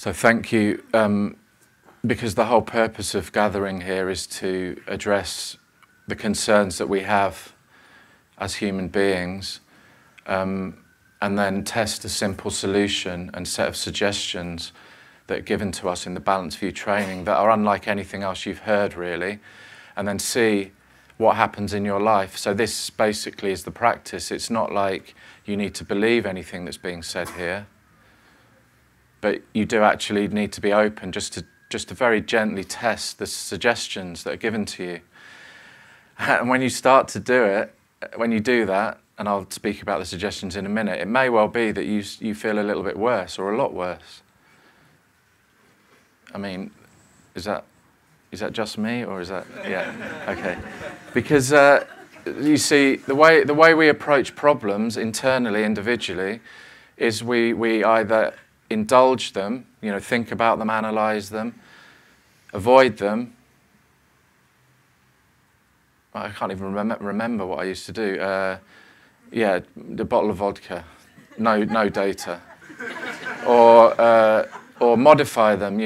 So thank you, because the whole purpose of gathering here is to address the concerns that we have as human beings, and then test a simple solution and set of suggestions that are given to us in the Balanced View training that are unlike anything else you've heard, really, and then see what happens in your life. So this basically is the practice. It's not like you need to believe anything that's being said here, but you do actually need to be open just to very gently test the suggestions that are given to you. And when you start to do it, when you do that, and I'll speak about the suggestions in a minute, it may well be that you feel a little bit worse or a lot worse. I mean, is that just me, or is that, yeah, okay. Because you see, the way we approach problems internally, individually, is we either indulge them, think about them, analyze them, avoid them. I can't even remember what I used to do. Yeah, the bottle of vodka, no data, or modify them.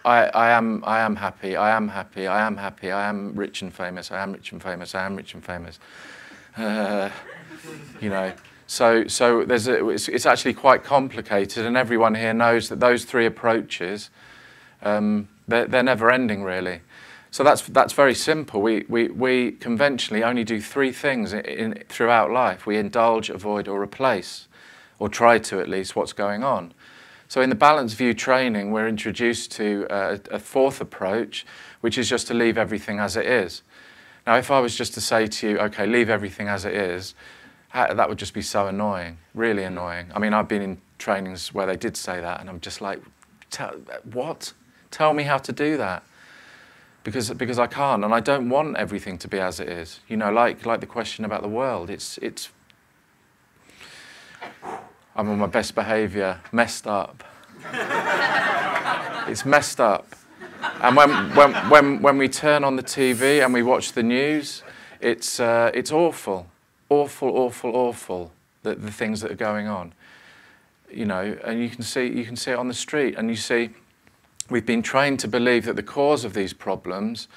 I am happy. I am happy. I am happy. I am rich and famous. I am rich and famous. I am rich and famous. So it's actually quite complicated, and everyone here knows that those three approaches, they're never ending, really. So that's very simple. We conventionally only do three things throughout life. We indulge, avoid, or replace, or try to at least, what's going on. So in the Balanced View training, we're introduced to a fourth approach, which is just to leave everything as it is. Now, if I was just to say to you, okay, leave everything as it is, that would just be so annoying, really annoying. I mean, I've been in trainings where they did say that, and I'm just like, what? Tell me how to do that. Because I can't, and I don't want everything to be as it is. Like the question about the world, it's I'm on my best behaviour, messed up. It's messed up. And when we turn on the TV and we watch the news, it's awful, awful, awful, awful. The things that are going on, and you can see it on the street, and you see. We've been trained to believe that the cause of these problems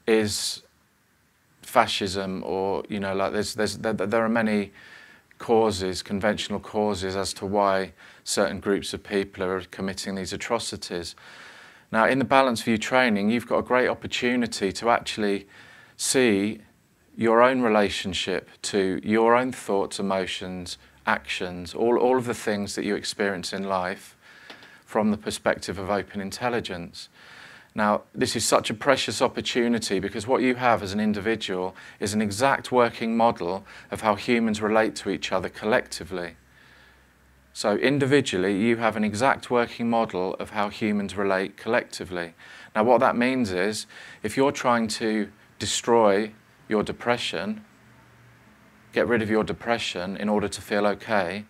is fascism, or there are many causes, conventional causes, as to why certain groups of people are committing these atrocities. Now, in the Balanced View training, you've got a great opportunity to actually see your own relationship to your own thoughts, emotions, actions, all of the things that you experience in life, from the perspective of open intelligence. Now, this is such a precious opportunity, because what you have as an individual is an exact working model of how humans relate to each other collectively. So individually, you have an exact working model of how humans relate collectively. Now, what that means is, if you're trying to destroy your depression, get rid of your depression in order to feel okay,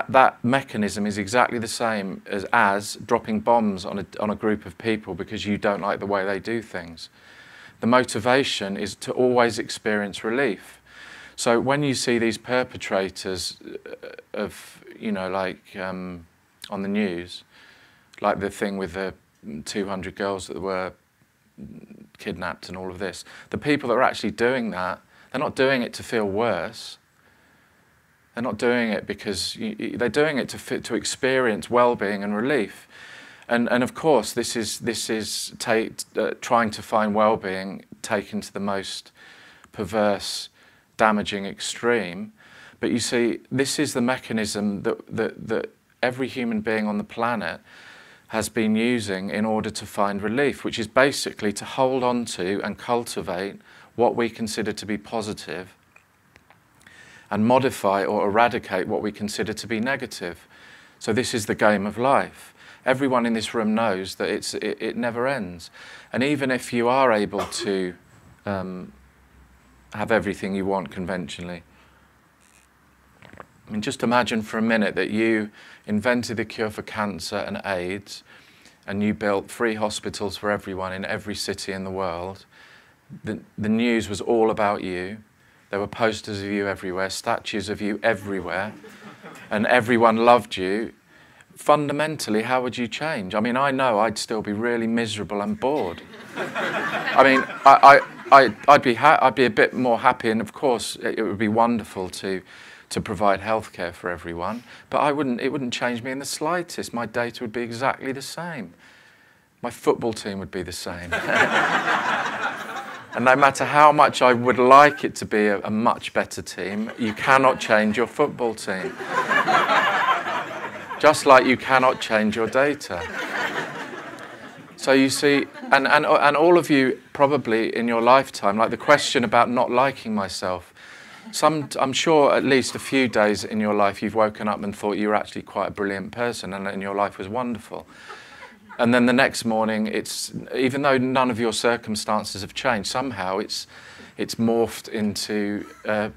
that mechanism is exactly the same as dropping bombs on a group of people because you don't like the way they do things. The motivation is to always experience relief. So when you see these perpetrators of, on the news, like the thing with the 200 girls that were kidnapped and all of this, the people that are actually doing that, they're not doing it to feel worse. They're not doing it because they're doing it to experience well-being and relief, and of course this is trying to find well-being taken to the most perverse, damaging extreme. But you see, this is the mechanism that every human being on the planet has been using in order to find relief, which is basically to hold on to and cultivate what we consider to be positive, and modify or eradicate what we consider to be negative. So this is the game of life. Everyone in this room knows that it never ends. And even if you are able to have everything you want conventionally, I mean, just imagine for a minute that you invented the cure for cancer and AIDS, and you built free hospitals for everyone in every city in the world. The news was all about you. There were posters of you everywhere, statues of you everywhere, and everyone loved you. fundamentally, how would you change? I mean, I know I'd still be really miserable and bored. I mean, I'd be a bit more happy, and of course, it would be wonderful to provide healthcare for everyone. But it wouldn't change me in the slightest. My data would be exactly the same. My football team would be the same. And no matter how much I would like it to be a much better team, you cannot change your football team. Just like you cannot change your data. So you see, and all of you probably in your lifetime, like the question about not liking myself, I'm sure at least a few days in your life you've woken up and thought you were actually quite a brilliant person and your life was wonderful. And then the next morning, even though none of your circumstances have changed, somehow it's morphed into a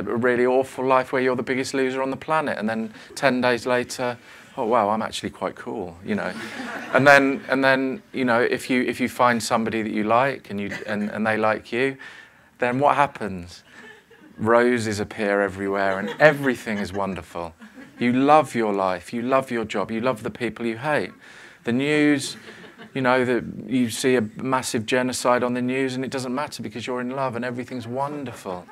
really awful life where you're the biggest loser on the planet. And then 10 days later, oh wow, I'm actually quite cool, you know. And then you know, if you find somebody that you like and they like you, then what happens? Roses appear everywhere and everything is wonderful. You love your life, you love your job, you love the people you hate. The news, you know, you see a massive genocide on the news and it doesn't matter because you're in love and everything's wonderful.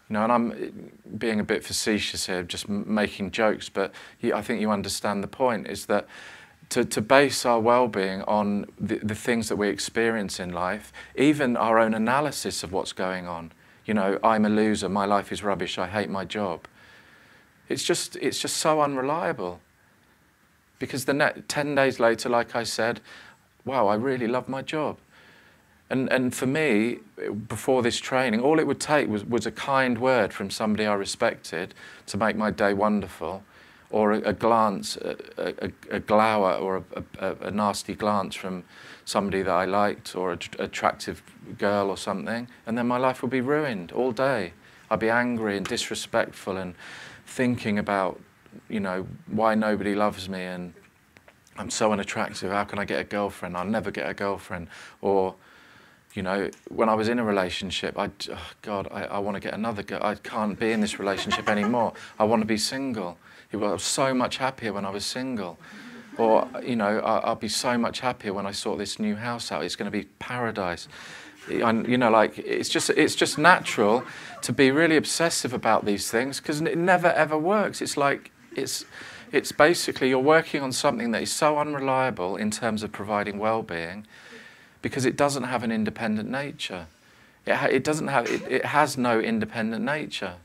You know, and I'm being a bit facetious here, just making jokes, but I think you understand the point, is that to base our well-being on the things that we experience in life, even our own analysis of what's going on. You know, I'm a loser, my life is rubbish, I hate my job. It's just so unreliable. Because 10 days later, like I said, wow, I really love my job. And for me, before this training, all it would take was a kind word from somebody I respected to make my day wonderful, or a glance, a glower, or a nasty glance from somebody that I liked, or an attractive girl or something, and then my life would be ruined all day. I'd be angry and disrespectful and thinking about, you know, why nobody loves me and I'm so unattractive, how can I get a girlfriend? I'll never get a girlfriend. Or, you know, when I was in a relationship, oh God, I want to get another girl. I can't be in this relationship anymore. I want to be single. I was so much happier when I was single. Or, you know, I'll be so much happier when I sort this new house out. It's going to be paradise. You know, like, it's just natural to be really obsessive about these things because it never ever works. It's like, it's basically you're working on something that is so unreliable in terms of providing well-being because it doesn't have an independent nature. It has no independent nature.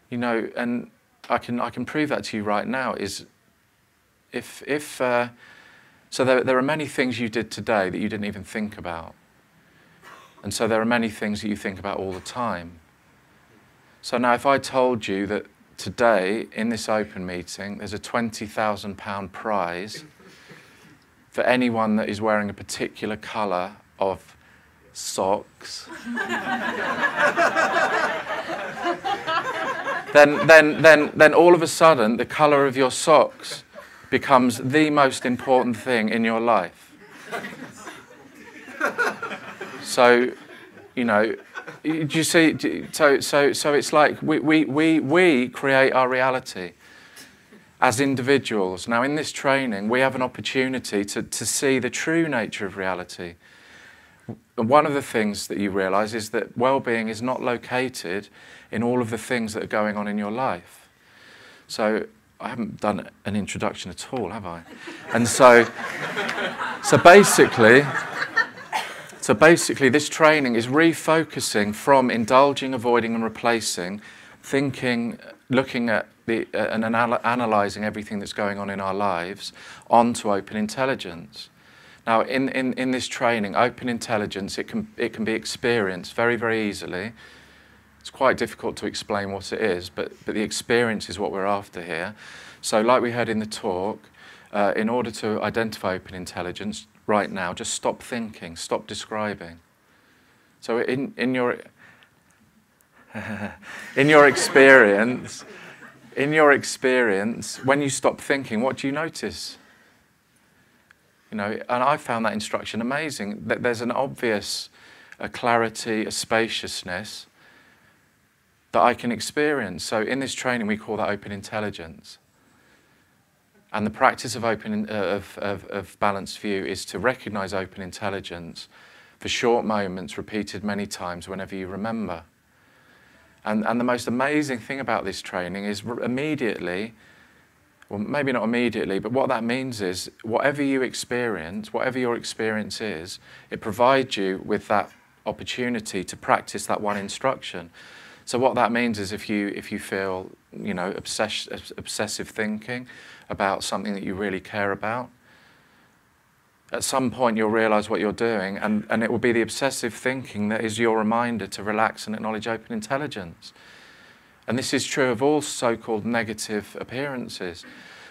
You know, and I can prove that to you right now. So there are many things you did today that you didn't even think about. And so there are many things that you think about all the time. So now if I told you that today, in this open meeting, there's a £20,000 prize for anyone that is wearing a particular colour of socks, then all of a sudden the colour of your socks becomes the most important thing in your life. So, you know, do you see? So it's like we create our reality as individuals. Now, in this training, we have an opportunity to see the true nature of reality. And one of the things that you realise is that well-being is not located in all of the things that are going on in your life. So I haven't done an introduction at all, have I? And so basically, this training is refocusing from indulging, avoiding, and replacing, thinking, looking at and analysing everything that's going on in our lives, onto open intelligence. Now, in this training, open intelligence, it can be experienced very, very easily. It's quite difficult to explain what it is, but the experience is what we're after here. So, like we heard in the talk, in order to identify open intelligence, right now, just stop thinking, stop describing. So in your experience, when you stop thinking, what do you notice? You know, and I found that instruction amazing. That there's an obvious clarity, a spaciousness that I can experience. So in this training, we call that open intelligence. And the practice of of balanced view is to recognise open intelligence for short moments, repeated many times whenever you remember. And the most amazing thing about this training is immediately, well, maybe not immediately, but what that means is whatever you experience, whatever your experience is, it provides you with that opportunity to practice that one instruction. So what that means is if you feel, you know, obsessive thinking about something that you really care about, at some point you'll realise what you're doing, and it will be the obsessive thinking that is your reminder to relax and acknowledge open intelligence. And this is true of all so-called negative appearances.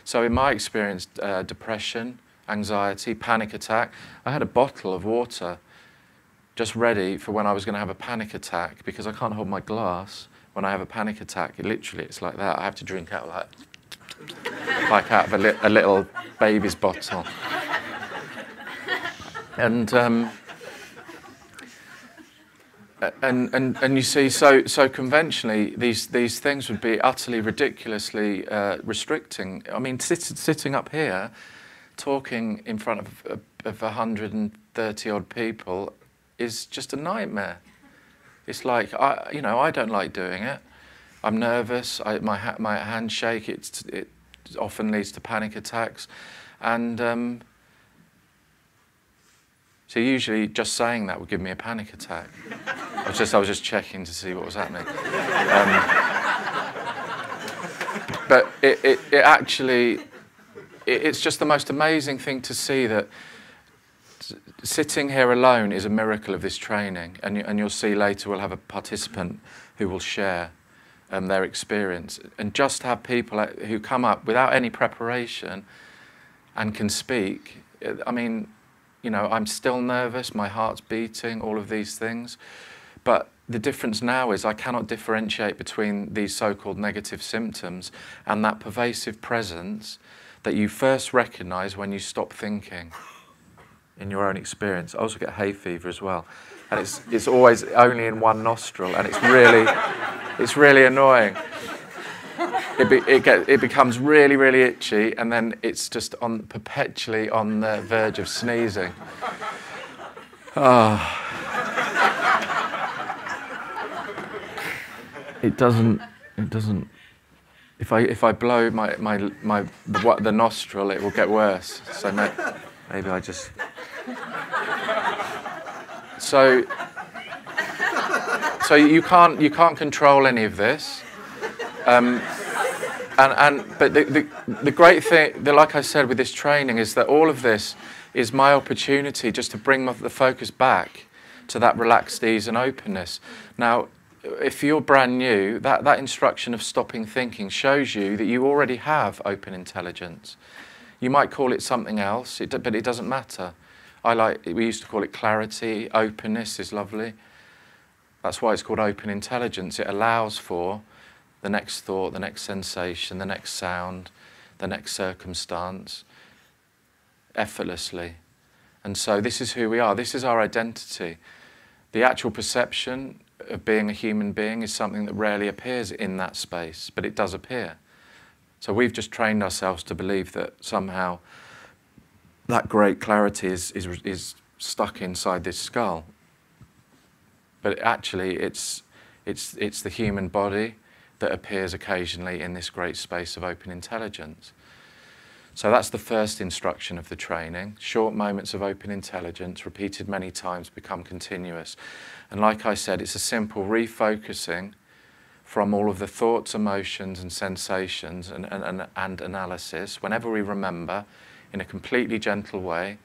So in my experience, depression, anxiety, panic attack, I had a bottle of water just ready for when I was going to have a panic attack, because I can't hold my glass when I have a panic attack. It's like that. I have to drink out like out of a little baby's bottle. And you see, so conventionally, these things would be utterly ridiculously restricting. I mean, sitting up here, talking in front of 130 odd people is just a nightmare. It's like I don't like doing it. I'm nervous. My hands shake. It often leads to panic attacks, and so usually just saying that would give me a panic attack. I was just checking to see what was happening. But it actually, it's just the most amazing thing to see that sitting here alone is a miracle of this training. And you'll see later we'll have a participant who will share their experience. And just have people who come up without any preparation and can speak. I mean, you know, I'm still nervous, my heart's beating, all of these things. But the difference now is I cannot differentiate between these so-called negative symptoms and that pervasive presence that you first recognise when you stop thinking in your own experience. I also get hay fever as well. And it's always only in one nostril, and it's really annoying. It becomes really, really itchy, and then it's just perpetually on the verge of sneezing. Oh. It doesn't. If I blow the nostril, it will get worse. So maybe I just. So you can't control any of this. But the great thing, like I said, with this training is that all of this is my opportunity just to bring the focus back to that relaxed ease and openness. Now, if you're brand new, that instruction of stopping thinking shows you that you already have open intelligence. You might call it something else, but it doesn't matter. We used to call it clarity. Openness is lovely. That's why it's called open intelligence. It allows for the next thought, the next sensation, the next sound, the next circumstance, effortlessly. And so this is who we are. This is our identity. The actual perception of being a human being is something that rarely appears in that space, but it does appear. So we've just trained ourselves to believe that somehow that great clarity is stuck inside this skull. But actually it's the human body that appears occasionally in this great space of open intelligence. So that's the first instruction of the training. Short moments of open intelligence, repeated many times, become continuous. And like I said, it's a simple refocusing from all of the thoughts, emotions and sensations and analysis, whenever we remember, in a completely gentle way,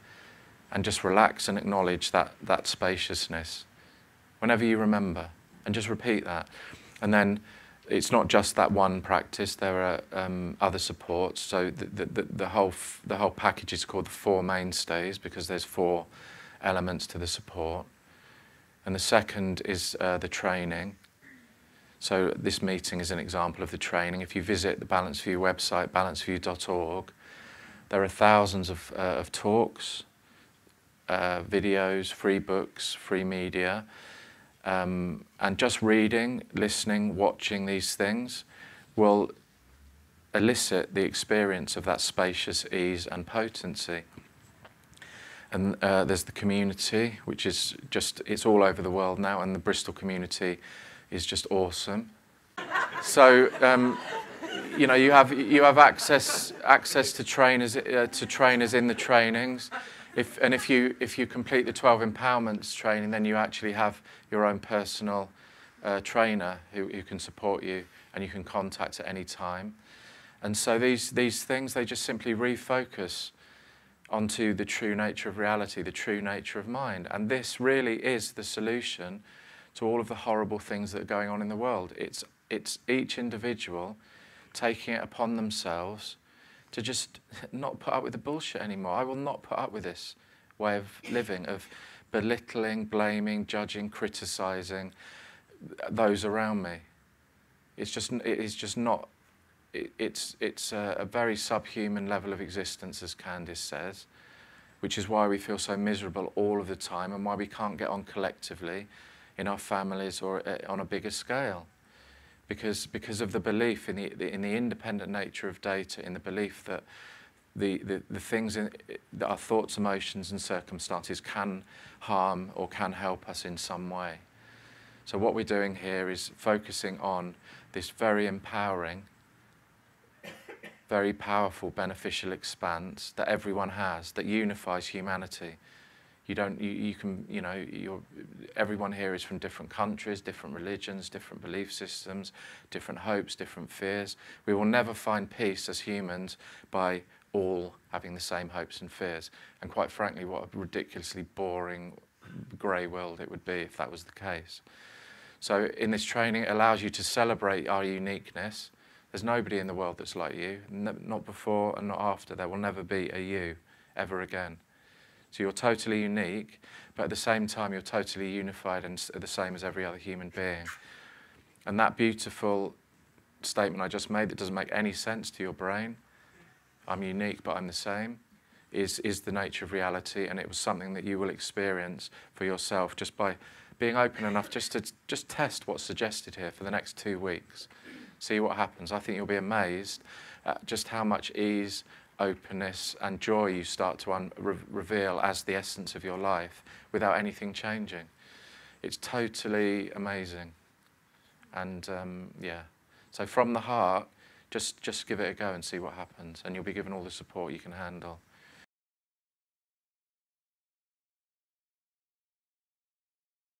and just relax and acknowledge that spaciousness. Whenever you remember, and just repeat that. And then it's not just that one practice, there are other supports. So the whole package is called the 4 mainstays because there's 4 elements to the support. And the second is the training. So this meeting is an example of the training. If you visit the Balanced View website, balancedview.org, there are thousands of talks, videos, free books, free media. And just reading, listening, watching these things will elicit the experience of that spacious ease and potency. And there's the community, which is just, it's all over the world now, and the Bristol community is just awesome. So, you know, you have access to trainers in the trainings. If you complete the 12 empowerments training, then you actually have your own personal trainer who can support you, and you can contact at any time. And so these things, they just simply refocus onto the true nature of reality, the true nature of mind. And this really is the solution to all of the horrible things that are going on in the world. It's each individual taking it upon themselves to just not put up with the bullshit anymore. I will not put up with this way of living, of belittling, blaming, judging, criticising those around me. It's a very subhuman level of existence, as Candice says, which is why we feel so miserable all of the time, and why we can't get on collectively in our families or on a bigger scale. Because of the belief in the independent nature of data, in the belief that the things that our thoughts, emotions and circumstances can harm or can help us in some way. So what we're doing here is focusing on this very empowering, very powerful, beneficial expanse that everyone has, that unifies humanity. Everyone here is from different countries, different religions, different belief systems, different hopes, different fears. We will never find peace as humans by all having the same hopes and fears. And quite frankly, what a ridiculously boring, grey world it would be if that was the case. So in this training, it allows you to celebrate our uniqueness. There's nobody in the world that's like you, not before and not after. There will never be a you ever again. So you're totally unique, but at the same time you're totally unified and the same as every other human being. And that beautiful statement I just made that doesn't make any sense to your brain, I'm unique but I'm the same, is the nature of reality, and it was something that you will experience for yourself just by being open enough just to test what's suggested here for the next 2 weeks. See what happens. I think you'll be amazed at just how much ease, openness and joy you start to reveal as the essence of your life without anything changing. It's totally amazing. And yeah, so from the heart, just give it a go and see what happens, and you'll be given all the support you can handle.